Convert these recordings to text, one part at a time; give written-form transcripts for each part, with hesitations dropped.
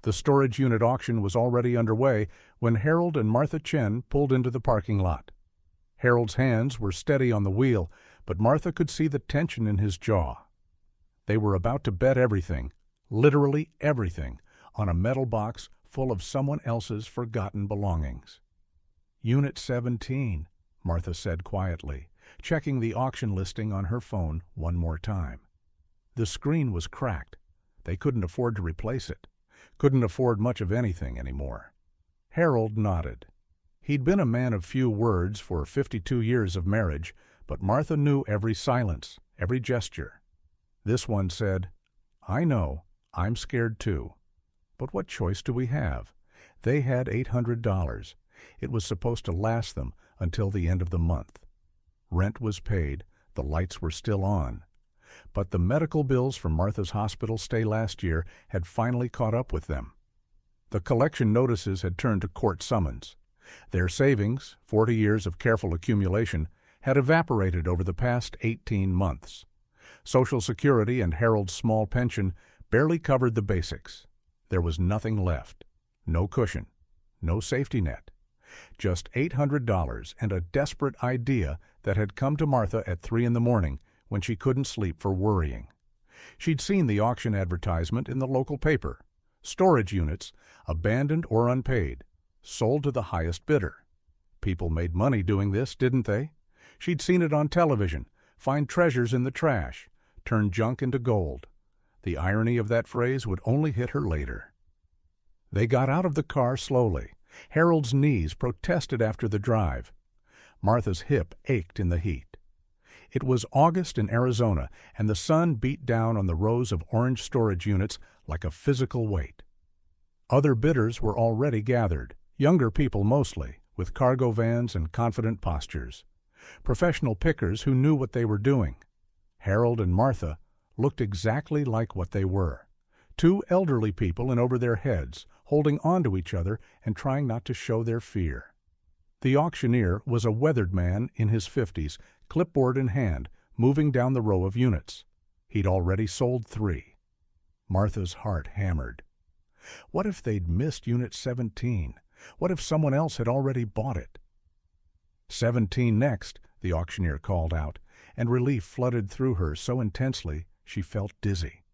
The storage unit auction was already underway when Harold and Martha Chen pulled into the parking lot. Harold's hands were steady on the wheel, but Martha could see the tension in his jaw. They were about to bet everything, literally everything, on a metal box full of someone else's forgotten belongings. "Unit 17, Martha said quietly, checking the auction listing on her phone one more time. The screen was cracked. They couldn't afford to replace it. Couldn't afford much of anything anymore. Harold nodded. He'd been a man of few words for 52 years of marriage, but Martha knew every silence, every gesture. This one said, "I know, I'm scared too. But what choice do we have?" They had $800. It was supposed to last them until the end of the month. Rent was paid, the lights were still on. But the medical bills from Martha's hospital stay last year had finally caught up with them. The collection notices had turned to court summons. Their savings, 40 years of careful accumulation, had evaporated over the past 18 months. Social Security and Harold's small pension barely covered the basics. There was nothing left. No cushion. No safety net. Just $800 and a desperate idea that had come to Martha at 3 in the morning when she couldn't sleep for worrying. She'd seen the auction advertisement in the local paper. Storage units, abandoned or unpaid, sold to the highest bidder. People made money doing this, didn't they? She'd seen it on television, find treasures in the trash, turn junk into gold. The irony of that phrase would only hit her later. They got out of the car slowly. Harold's knees protested after the drive. Martha's hip ached in the heat. It was August in Arizona, and the sun beat down on the rows of orange storage units like a physical weight. Other bidders were already gathered, younger people mostly, with cargo vans and confident postures. Professional pickers who knew what they were doing. Harold and Martha looked exactly like what they were. Two elderly people in over their heads, holding on to each other and trying not to show their fear. The auctioneer was a weathered man in his 50s, clipboard in hand, moving down the row of units. He'd already sold 3. Martha's heart hammered. What if they'd missed Unit 17? What if someone else had already bought it? 17 next, the auctioneer called out, and relief flooded through her so intensely she felt dizzy.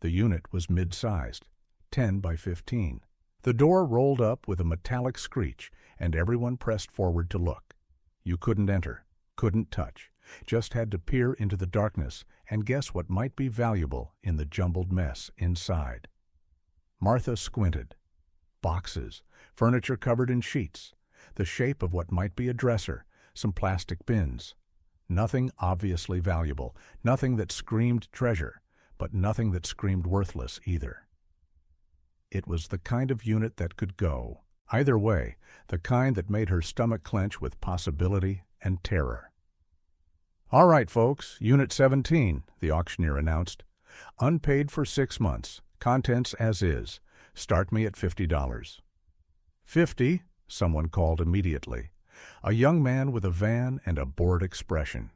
The unit was mid-sized, 10 by 15. The door rolled up with a metallic screech, and everyone pressed forward to look. You couldn't enter, couldn't touch, just had to peer into the darkness and guess what might be valuable in the jumbled mess inside. Martha squinted. Boxes, furniture covered in sheets, the shape of what might be a dresser, some plastic bins. Nothing obviously valuable, nothing that screamed treasure, but nothing that screamed worthless either. It was the kind of unit that could go, either way, the kind that made her stomach clench with possibility and terror. "All right, folks, Unit 17, the auctioneer announced. "Unpaid for 6 months, contents as is. Start me at $50. "50, someone called immediately. A young man with a van and a bored expression.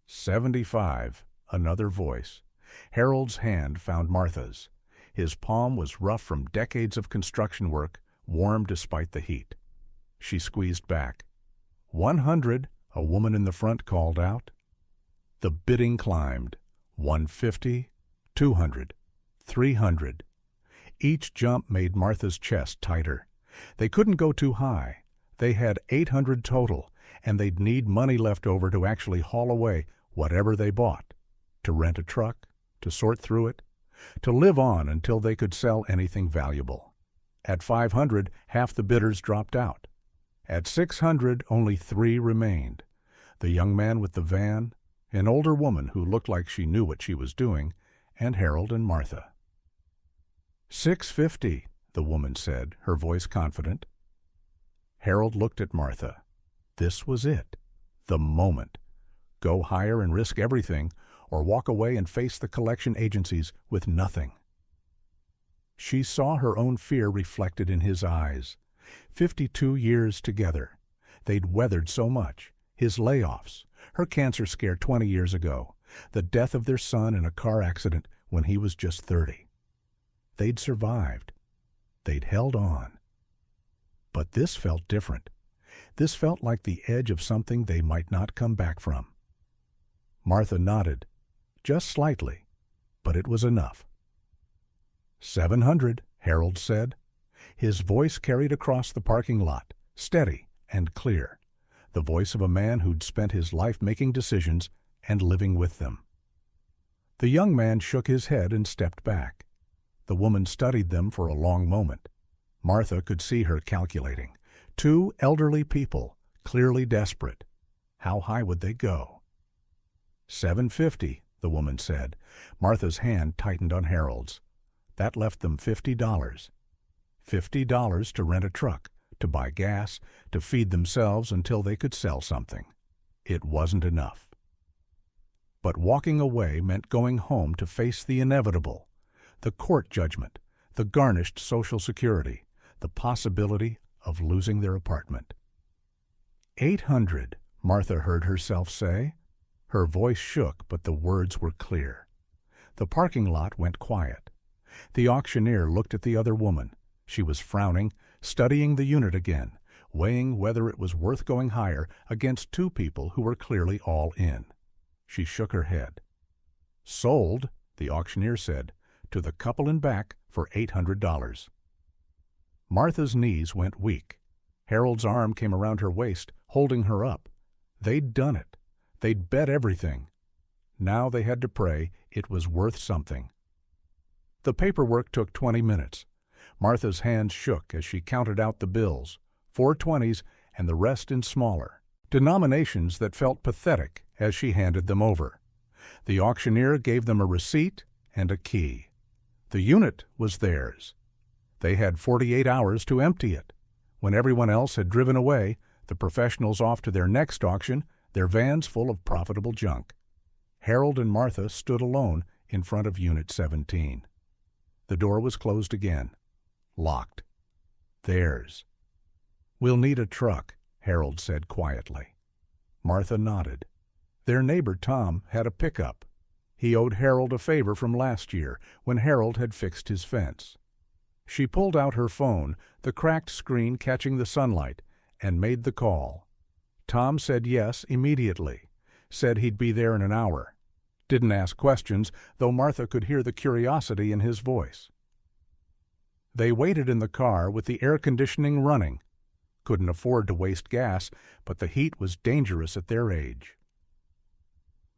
"75, another voice. Harold's hand found Martha's. His palm was rough from decades of construction work, warm despite the heat. She squeezed back. 100, a woman in the front called out. The bidding climbed. 150, 200, 300. Each jump made Martha's chest tighter. They couldn't go too high. They had 800 total, and they'd need money left over to actually haul away whatever they bought, to rent a truck, to sort through it, to live on until they could sell anything valuable. At 500, half the bidders dropped out. At 600, only 3 remained. The young man with the van, an older woman who looked like she knew what she was doing, and Harold and Martha. 650, the woman said, her voice confident. Harold looked at Martha. This was it. The moment. Go higher and risk everything, or walk away and face the collection agencies with nothing. She saw her own fear reflected in his eyes. 52 years together. They'd weathered so much. His layoffs, her cancer scare 20 years ago, the death of their son in a car accident when he was just 30. They'd survived. They'd held on. But this felt different. This felt like the edge of something they might not come back from. Martha nodded, just slightly, but it was enough. 700, Harold said. His voice carried across the parking lot, steady and clear, the voice of a man who'd spent his life making decisions and living with them. The young man shook his head and stepped back. The woman studied them for a long moment. Martha could see her calculating. 2 elderly people, clearly desperate. How high would they go? 750, the woman said. Martha's hand tightened on Harold's. That left them $50. $50 to rent a truck, to buy gas, to feed themselves until they could sell something. It wasn't enough. But walking away meant going home to face the inevitable, the court judgment, the garnished Social Security, the possibility of losing their apartment. 800, Martha heard herself say. Her voice shook, but the words were clear. The parking lot went quiet. The auctioneer looked at the other woman. She was frowning, studying the unit again, weighing whether it was worth going higher against 2 people who were clearly all in. She shook her head. Sold, the auctioneer said, to the couple in back for $800. Martha's knees went weak. Harold's arm came around her waist, holding her up. They'd done it. They'd bet everything. Now they had to pray it was worth something. The paperwork took 20 minutes. Martha's hands shook as she counted out the bills, 4 20s and the rest in smaller, denominations that felt pathetic as she handed them over. The auctioneer gave them a receipt and a key. The unit was theirs. They had 48 hours to empty it. When everyone else had driven away, the professionals off to their next auction, their vans full of profitable junk. Harold and Martha stood alone in front of Unit 17. The door was closed again. Locked. Theirs. We'll need a truck, Harold said quietly. Martha nodded. Their neighbor Tom had a pickup. He owed Harold a favor from last year when Harold had fixed his fence. She pulled out her phone, the cracked screen catching the sunlight, and made the call. Tom said yes immediately, said he'd be there in an hour. Didn't ask questions, though Martha could hear the curiosity in his voice. They waited in the car with the air conditioning running. Couldn't afford to waste gas, but the heat was dangerous at their age.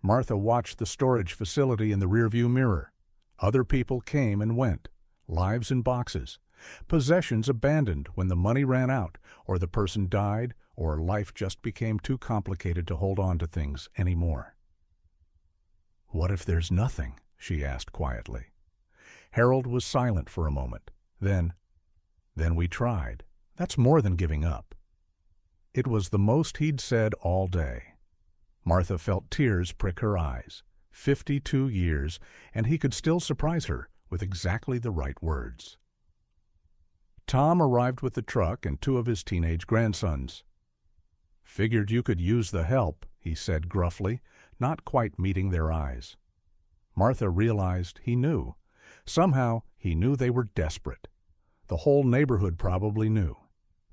Martha watched the storage facility in the rearview mirror. Other people came and went, lives in boxes, possessions abandoned when the money ran out, or the person died, or life just became too complicated to hold on to things anymore. What if there's nothing? She asked quietly. Harold was silent for a moment. Then we tried. That's more than giving up. It was the most he'd said all day. Martha felt tears prick her eyes. 52 years, and he could still surprise her with exactly the right words. Tom arrived with the truck and 2 of his teenage grandsons. Figured you could use the help, he said gruffly, not quite meeting their eyes. Martha realized he knew. Somehow he knew they were desperate. The whole neighborhood probably knew.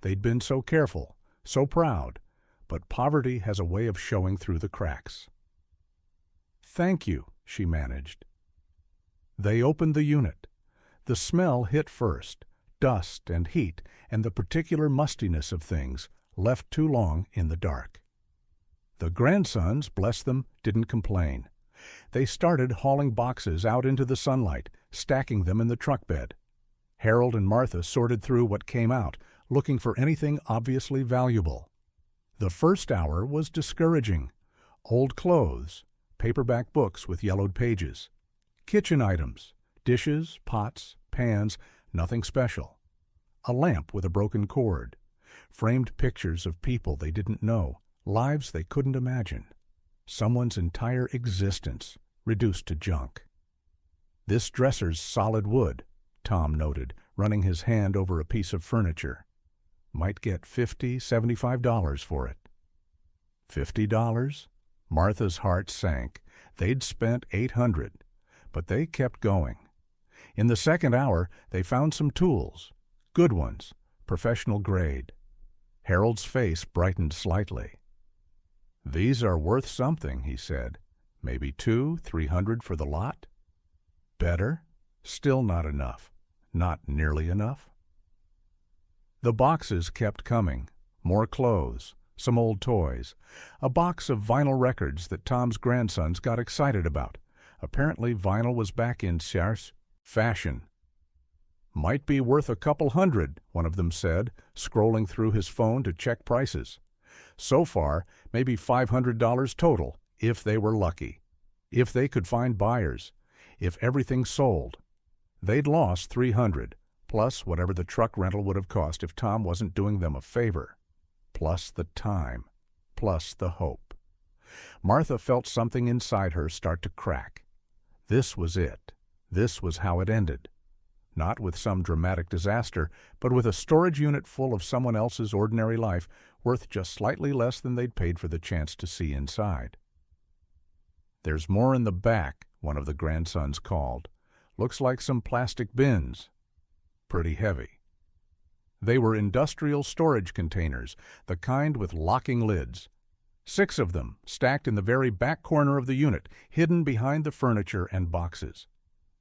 They'd been so careful, so proud, but poverty has a way of showing through the cracks. Thank you, she managed. They opened the unit. The smell hit first, dust and heat and the particular mustiness of things left too long in the dark. The grandsons, bless them, didn't complain. They started hauling boxes out into the sunlight, stacking them in the truck bed. Harold and Martha sorted through what came out, looking for anything obviously valuable. The first hour was discouraging. Old clothes, paperback books with yellowed pages, kitchen items, dishes, pots, pans, nothing special. A lamp with a broken cord, framed pictures of people they didn't know, lives they couldn't imagine. Someone's entire existence reduced to junk. This dresser's solid wood, Tom noted, running his hand over a piece of furniture. Might get $50, $75 for it. $50? Martha's heart sank. They'd spent $800, but they kept going. In the second hour, they found some tools, Good ones, professional grade. Harold's face brightened slightly. "These are worth something," he said. "Maybe 200-300 for the lot?" "Better? Still not enough. Not nearly enough?" The boxes kept coming. More clothes, some old toys, a box of vinyl records that Tom's grandsons got excited about. Apparently vinyl was back in scarce fashion. "Might be worth a couple hundred," one of them said, scrolling through his phone to check prices. "So far, maybe $500 total, if they were lucky. If they could find buyers. If everything sold. They'd lost $300, plus whatever the truck rental would have cost if Tom wasn't doing them a favor. Plus the time. Plus the hope." Martha felt something inside her start to crack. This was it. This was how it ended. Not with some dramatic disaster, but with a storage unit full of someone else's ordinary life, worth just slightly less than they'd paid for the chance to see inside. "There's more in the back," one of the grandsons called. "Looks like some plastic bins. Pretty heavy." They were industrial storage containers, the kind with locking lids. 6 of them, stacked in the very back corner of the unit, hidden behind the furniture and boxes.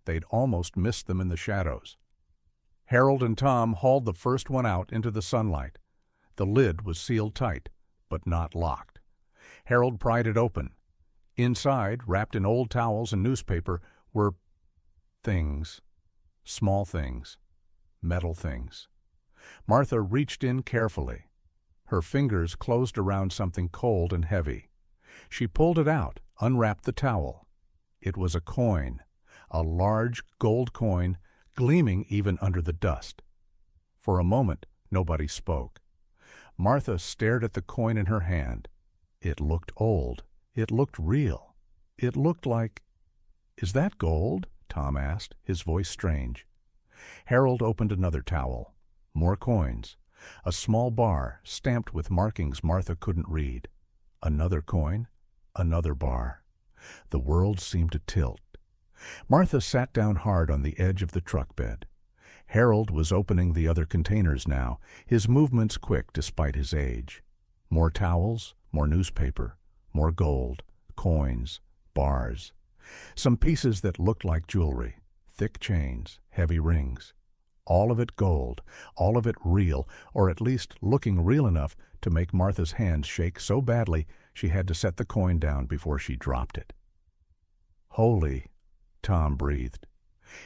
They'd almost missed them in the shadows. Harold and Tom hauled the first one out into the sunlight. The lid was sealed tight, but not locked. Harold pried it open. Inside, wrapped in old towels and newspaper, were things. Small things. Metal things. Martha reached in carefully. Her fingers closed around something cold and heavy. She pulled it out, unwrapped the towel. It was a coin. A large gold coin, gleaming even under the dust. For a moment, nobody spoke. Martha stared at the coin in her hand. It looked old. It looked real. It looked like— "Is that gold?" Tom asked, his voice strange. Harold opened another towel. More coins. A small bar, stamped with markings Martha couldn't read. Another coin. Another bar. The world seemed to tilt. Martha sat down hard on the edge of the truck bed. Harold was opening the other containers now, his movements quick despite his age. More towels, more newspaper, more gold, coins, bars. Some pieces that looked like jewelry, thick chains, heavy rings. All of it gold, all of it real, or at least looking real enough to make Martha's hands shake so badly she had to set the coin down before she dropped it. "Holy," Tom breathed.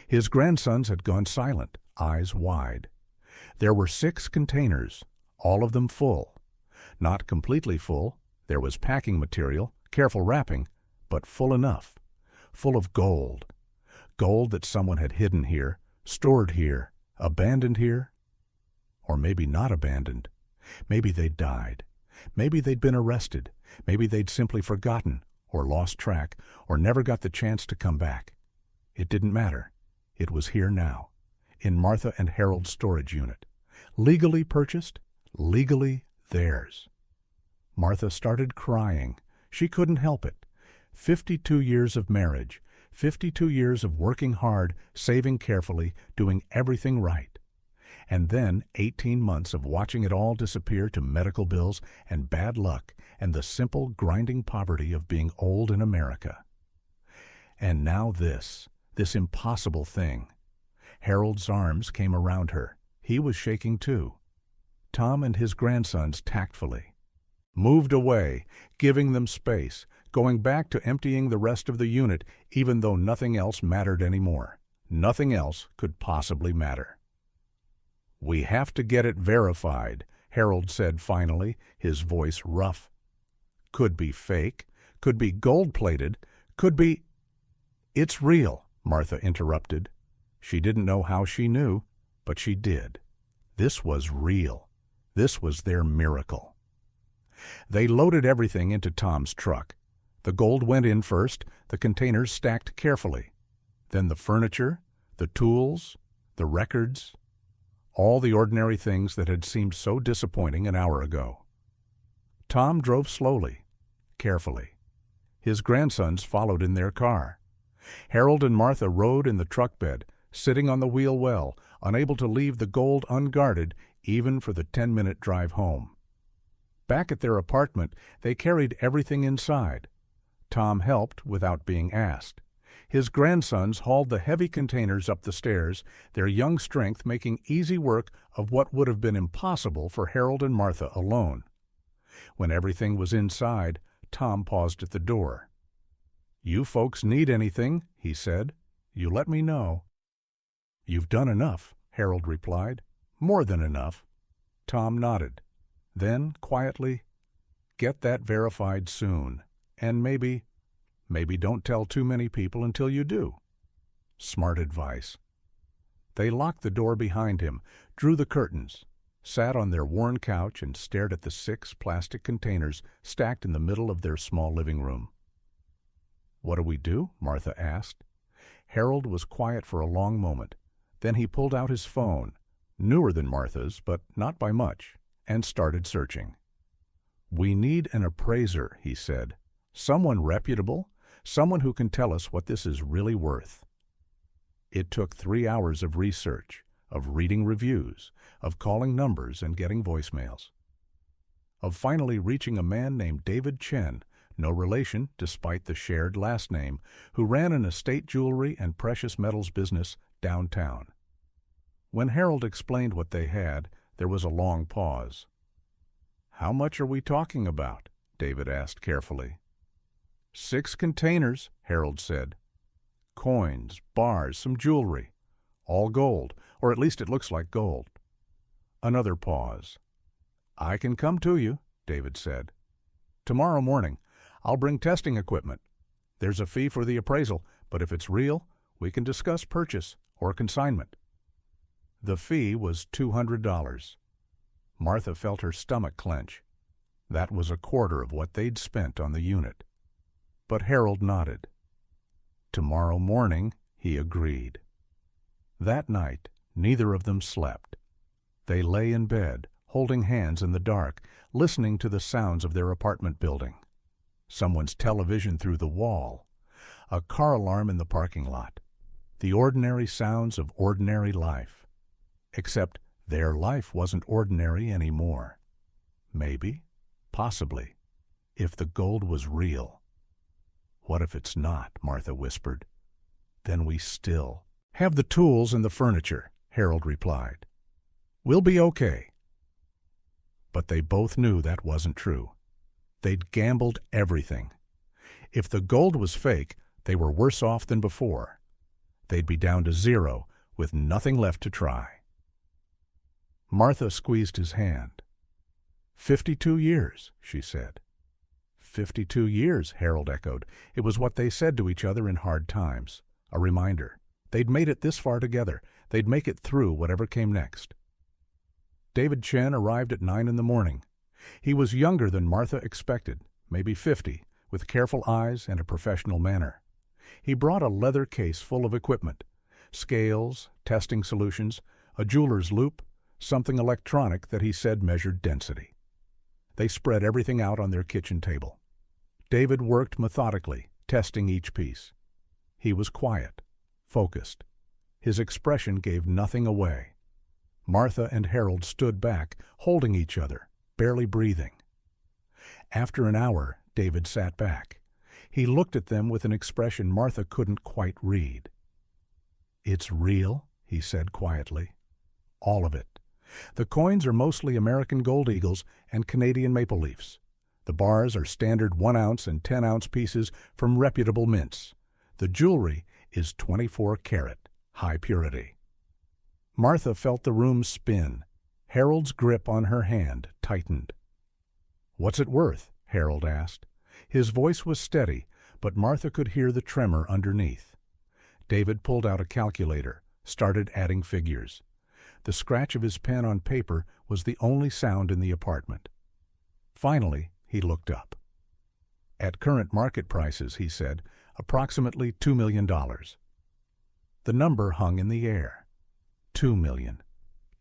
His grandsons had gone silent, eyes wide. There were 6 containers, all of them full. Not completely full. There was packing material, careful wrapping, but full enough. Full of gold. Gold that someone had hidden here, stored here, abandoned here. Or maybe not abandoned. Maybe they'd died. Maybe they'd been arrested. Maybe they'd simply forgotten, or lost track, or never got the chance to come back. It didn't matter. It was here now, in Martha and Harold's storage unit. Legally purchased, legally theirs. Martha started crying. She couldn't help it. 52 years of marriage, 52 years of working hard, saving carefully, doing everything right. And then 18 months of watching it all disappear to medical bills and bad luck and the simple, grinding poverty of being old in America. And now this impossible thing. Harold's arms came around her. He was shaking too. Tom and his grandsons tactfully moved away, giving them space, going back to emptying the rest of the unit, even though nothing else mattered anymore. Nothing else could possibly matter. "We have to get it verified," Harold said finally, his voice rough. "Could be fake, could be gold-plated, could be—" "It's real," Martha interrupted. She didn't know how she knew, but she did. This was real. This was their miracle. They loaded everything into Tom's truck. The gold went in first, the containers stacked carefully. Then the furniture, the tools, the records, all the ordinary things that had seemed so disappointing an hour ago. Tom drove slowly, carefully. His grandsons followed in their car. Harold and Martha rode in the truck bed, sitting on the wheel well, unable to leave the gold unguarded even for the 10-minute drive home. Back at their apartment, they carried everything inside. Tom helped without being asked. His grandsons hauled the heavy containers up the stairs, their young strength making easy work of what would have been impossible for Harold and Martha alone. When everything was inside, Tom paused at the door. "You folks need anything," he said. "You let me know." "You've done enough," Harold replied. "More than enough." Tom nodded. Then, quietly, "Get that verified soon, and maybe don't tell too many people until you do." Smart advice. They locked the door behind him, drew the curtains, sat on their worn couch and stared at the 6 plastic containers stacked in the middle of their small living room. "What do we do?" Martha asked. Harold was quiet for a long moment. Then he pulled out his phone, newer than Martha's, but not by much, and started searching. "We need an appraiser," he said. "Someone reputable, someone who can tell us what this is really worth." It took 3 hours of research, of reading reviews, of calling numbers and getting voicemails, of finally reaching a man named David Chen, no relation despite the shared last name, who ran an estate jewelry and precious metals business downtown. When Harold explained what they had, there was a long pause. "How much are we talking about?" David asked carefully. 6 containers, Harold said. "Coins, bars, some jewelry. All gold, or at least it looks like gold." Another pause. "I can come to you," David said. "Tomorrow morning. I'll bring testing equipment. There's a fee for the appraisal, but if it's real, we can discuss purchase or consignment." The fee was $200. Martha felt her stomach clench. That was a quarter of what they'd spent on the unit. But Harold nodded. "Tomorrow morning," he agreed. That night, neither of them slept. They lay in bed, holding hands in the dark, listening to the sounds of their apartment building. Someone's television through the wall, a car alarm in the parking lot, the ordinary sounds of ordinary life. Except their life wasn't ordinary anymore. Maybe, possibly, if the gold was real. "What if it's not?" Martha whispered. "Then we still have the tools and the furniture," Harold replied. "We'll be okay." But they both knew that wasn't true. They'd gambled everything. If the gold was fake, they were worse off than before. They'd be down to 0 with nothing left to try. Martha squeezed his hand. 52 years, she said. 52 years, Harold echoed. It was what they said to each other in hard times. A reminder. They'd made it this far together. They'd make it through whatever came next. David Chen arrived at 9 in the morning. He was younger than Martha expected, maybe 50, with careful eyes and a professional manner. He brought a leather case full of equipment, scales, testing solutions, a jeweler's loupe, something electronic that he said measured density. They spread everything out on their kitchen table. David worked methodically, testing each piece. He was quiet, focused. His expression gave nothing away. Martha and Harold stood back, holding each other, barely breathing. After an hour, David sat back. He looked at them with an expression Martha couldn't quite read. "It's real," he said quietly. "All of it. The coins are mostly American gold eagles and Canadian maple leafs. The bars are standard 1-ounce and 10-ounce pieces from reputable mints. The jewelry is 24 karat, high purity." Martha felt the room spin. Harold's grip on her hand tightened. "What's it worth?" Harold asked. His voice was steady, but Martha could hear the tremor underneath. David pulled out a calculator, started adding figures. The scratch of his pen on paper was the only sound in the apartment. Finally, he looked up. "At current market prices," he said, "approximately $2 million. The number hung in the air. $2 million.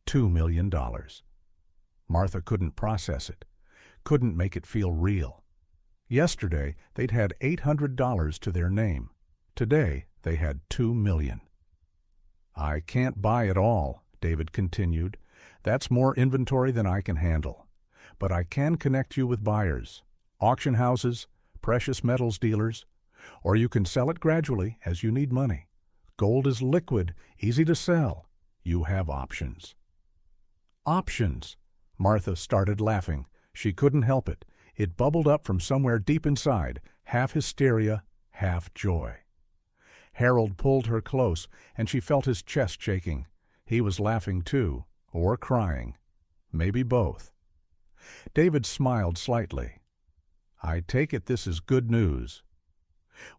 $2 million. Martha couldn't process it, couldn't make it feel real. Yesterday, they'd had $800 to their name. Today, they had $2 million. "I can't buy it all," David continued. "That's more inventory than I can handle. But I can connect you with buyers, auction houses, precious metals dealers, or you can sell it gradually as you need money. Gold is liquid, easy to sell. You have options." Options! Martha started laughing. She couldn't help it. It bubbled up from somewhere deep inside, half hysteria, half joy. Harold pulled her close, and she felt his chest shaking. He was laughing too, or crying. Maybe both. David smiled slightly. "I take it this is good news."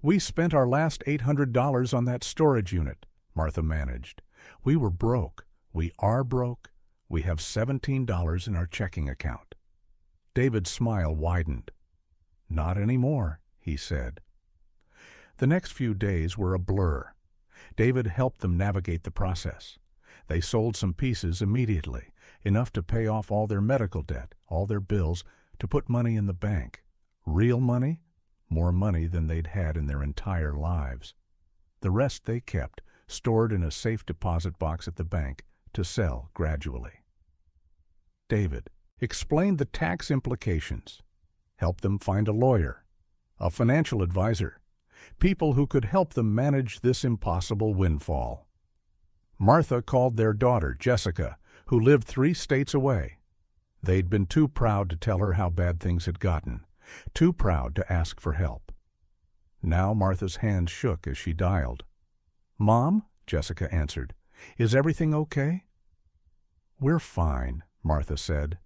"We spent our last $800 on that storage unit," Martha managed. "We were broke. We are broke. We have $17 in our checking account." David's smile widened. "Not anymore," he said. The next few days were a blur. David helped them navigate the process. They sold some pieces immediately, enough to pay off all their medical debt, all their bills, to put money in the bank. Real money? More money than they'd had in their entire lives. The rest they kept, stored in a safe deposit box at the bank, to sell gradually. David explained the tax implications, helped them find a lawyer, a financial advisor, people who could help them manage this impossible windfall. Martha called their daughter, Jessica, who lived 3 states away. They'd been too proud to tell her how bad things had gotten, too proud to ask for help. Now Martha's hands shook as she dialed. "Mom," Jessica answered, "is everything okay?" "We're fine," Martha said.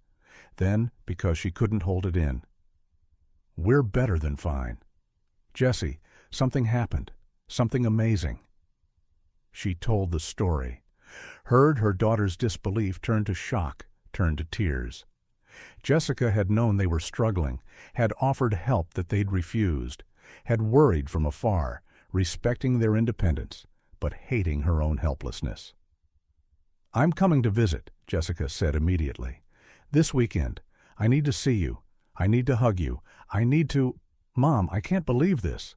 Then, because she couldn't hold it in, "We're better than fine. Jessie, something happened, something amazing." She told the story. Heard her daughter's disbelief turn to shock, turn to tears. Jessica had known they were struggling, had offered help that they'd refused, had worried from afar, respecting their independence, but hating her own helplessness. "I'm coming to visit," Jessica said immediately. "This weekend. I need to see you. I need to hug you. I need to— Mom, I can't believe this."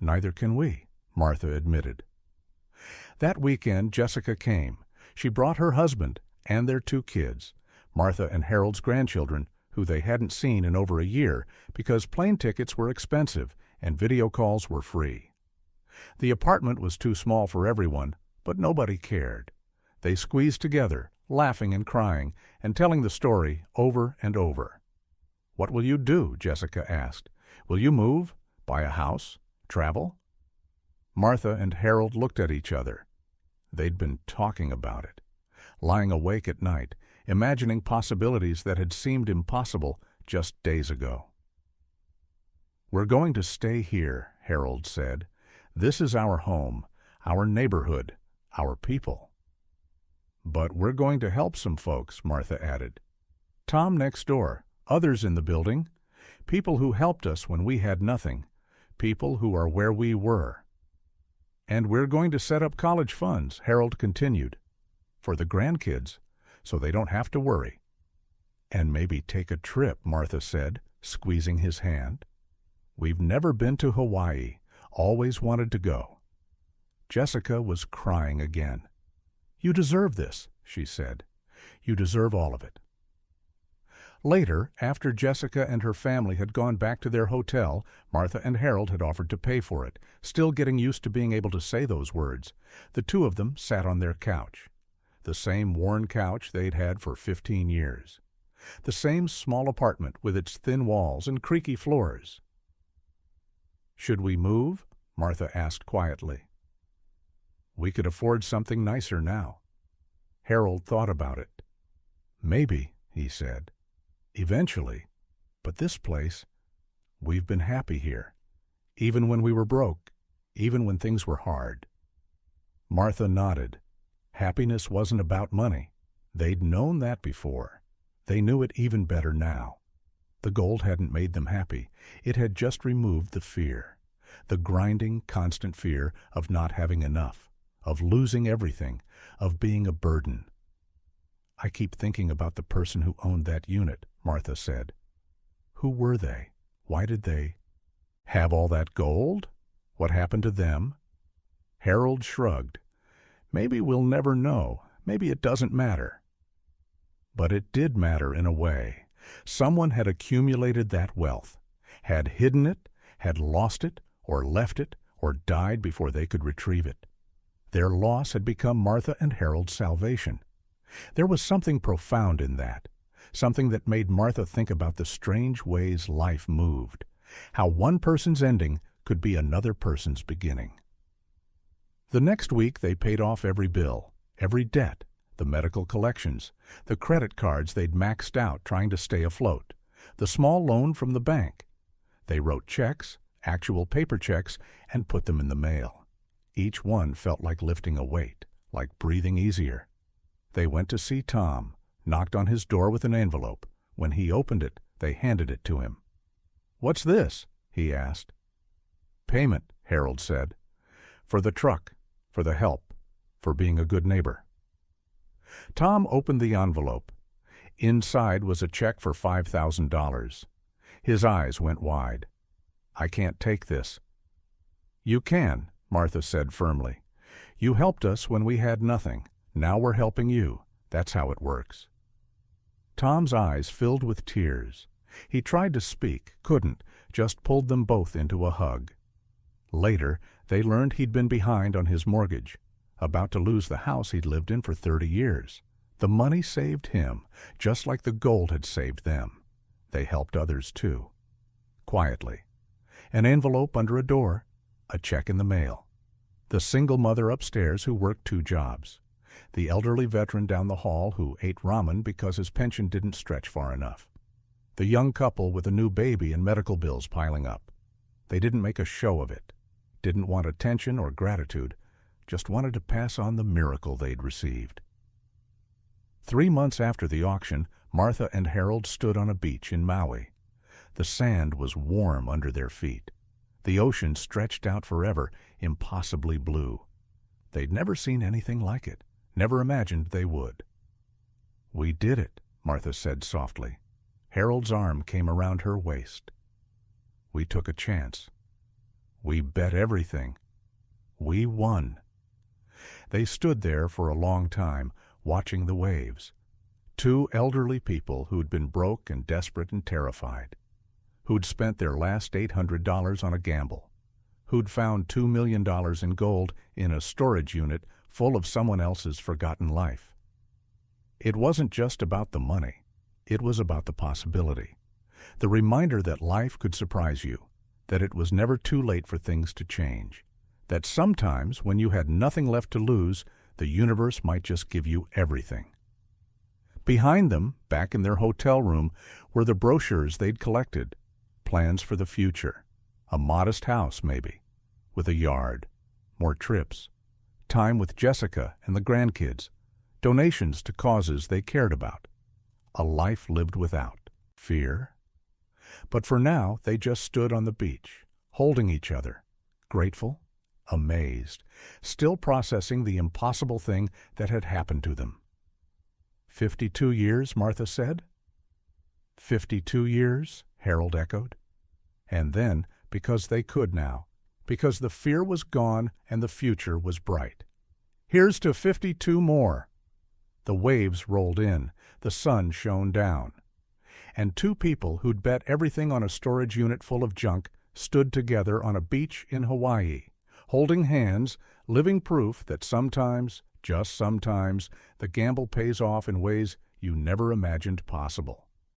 "Neither can we," Martha admitted. That weekend, Jessica came. She brought her husband and their 2 kids, Martha and Harold's grandchildren, who they hadn't seen in over a year because plane tickets were expensive and video calls were free. The apartment was too small for everyone, but nobody cared. They squeezed together, laughing and crying, and telling the story over and over. "What will you do?" Jessica asked. "Will you move? Buy a house? Travel?" Martha and Harold looked at each other. They'd been talking about it, lying awake at night, imagining possibilities that had seemed impossible just days ago. "We're going to stay here," Harold said. "This is our home, our neighborhood, our people." "But we're going to help some folks," Martha added. "Tom next door, others in the building, people who helped us when we had nothing, people who are where we were." "And we're going to set up college funds," Harold continued, "for the grandkids, so they don't have to worry." "And maybe take a trip," Martha said, squeezing his hand. "We've never been to Hawaii, always wanted to go." Jessica was crying again. "You deserve this," she said. "You deserve all of it." Later, after Jessica and her family had gone back to their hotel, Martha and Harold had offered to pay for it, still getting used to being able to say those words. The 2 of them sat on their couch. The same worn couch they'd had for 15 years. The same small apartment with its thin walls and creaky floors. "Should we move?" Martha asked quietly. "We could afford something nicer now." Harold thought about it. "Maybe," he said. "Eventually. But this place, we've been happy here, even when we were broke, even when things were hard." Martha nodded. Happiness wasn't about money. They'd known that before. They knew it even better now. The gold hadn't made them happy. It had just removed the fear. The grinding, constant fear of not having enough, of losing everything, of being a burden. "I keep thinking about the person who owned that unit," Martha said. "Who were they? Why did they have all that gold? What happened to them?" Harold shrugged. "Maybe we'll never know. maybe it doesn't matter. But it did matter in a way. Someone had accumulated that wealth, had hidden it, had lost it, or left it, or died before they could retrieve it. Their loss had become Martha and Harold's salvation. There was something profound in that, something that made Martha think about the strange ways life moved, how one person's ending could be another person's beginning. The next week they paid off every bill, every debt, the medical collections, the credit cards they'd maxed out trying to stay afloat, the small loan from the bank. They wrote checks, actual paper checks, and put them in the mail. Each one felt like lifting a weight, like breathing easier. They went to see Tom, knocked on his door with an envelope. When he opened it, they handed it to him. "What's this?" he asked. "Payment," Harold said. "For the truck, for the help, for being a good neighbor." Tom opened the envelope. Inside was a check for $5,000. His eyes went wide. "I can't take this." "You can," Martha said firmly. "You helped us when we had nothing. Now we're helping you. That's how it works." Tom's eyes filled with tears. He tried to speak, couldn't, just pulled them both into a hug. Later, they learned he'd been behind on his mortgage, about to lose the house he'd lived in for 30 years. The money saved him, just like the gold had saved them. They helped others, too. Quietly. An envelope under a door, a check in the mail. The single mother upstairs who worked 2 jobs. The elderly veteran down the hall who ate ramen because his pension didn't stretch far enough. The young couple with a new baby and medical bills piling up. They didn't make a show of it. Didn't want attention or gratitude. Just wanted to pass on the miracle they'd received. 3 months after the auction, Martha and Harold stood on a beach in Maui. The sand was warm under their feet. The ocean stretched out forever, impossibly blue. They'd never seen anything like it, never imagined they would. "We did it," Martha said softly. Harold's arm came around her waist. "We took a chance. We bet everything. We won." They stood there for a long time, watching the waves. 2 elderly people who'd been broke and desperate and terrified, who'd spent their last $800 on a gamble, who'd found $2 million in gold in a storage unit full of someone else's forgotten life. It wasn't just about the money. It was about the possibility, the reminder that life could surprise you, that it was never too late for things to change, that sometimes when you had nothing left to lose, the universe might just give you everything. Behind them, back in their hotel room, were the brochures they'd collected, plans for the future, a modest house maybe, with a yard, more trips, time with Jessica and the grandkids, donations to causes they cared about, a life lived without fear. But for now, they just stood on the beach, holding each other, grateful, amazed, still processing the impossible thing that had happened to them. 52 years, Martha said. 52 years, Harold echoed. And then, because they could now, because the fear was gone and the future was bright. "Here's to 52 more." The waves rolled in, the sun shone down. And 2 people who'd bet everything on a storage unit full of junk stood together on a beach in Hawaii, holding hands, living proof that sometimes, just sometimes, the gamble pays off in ways you never imagined possible.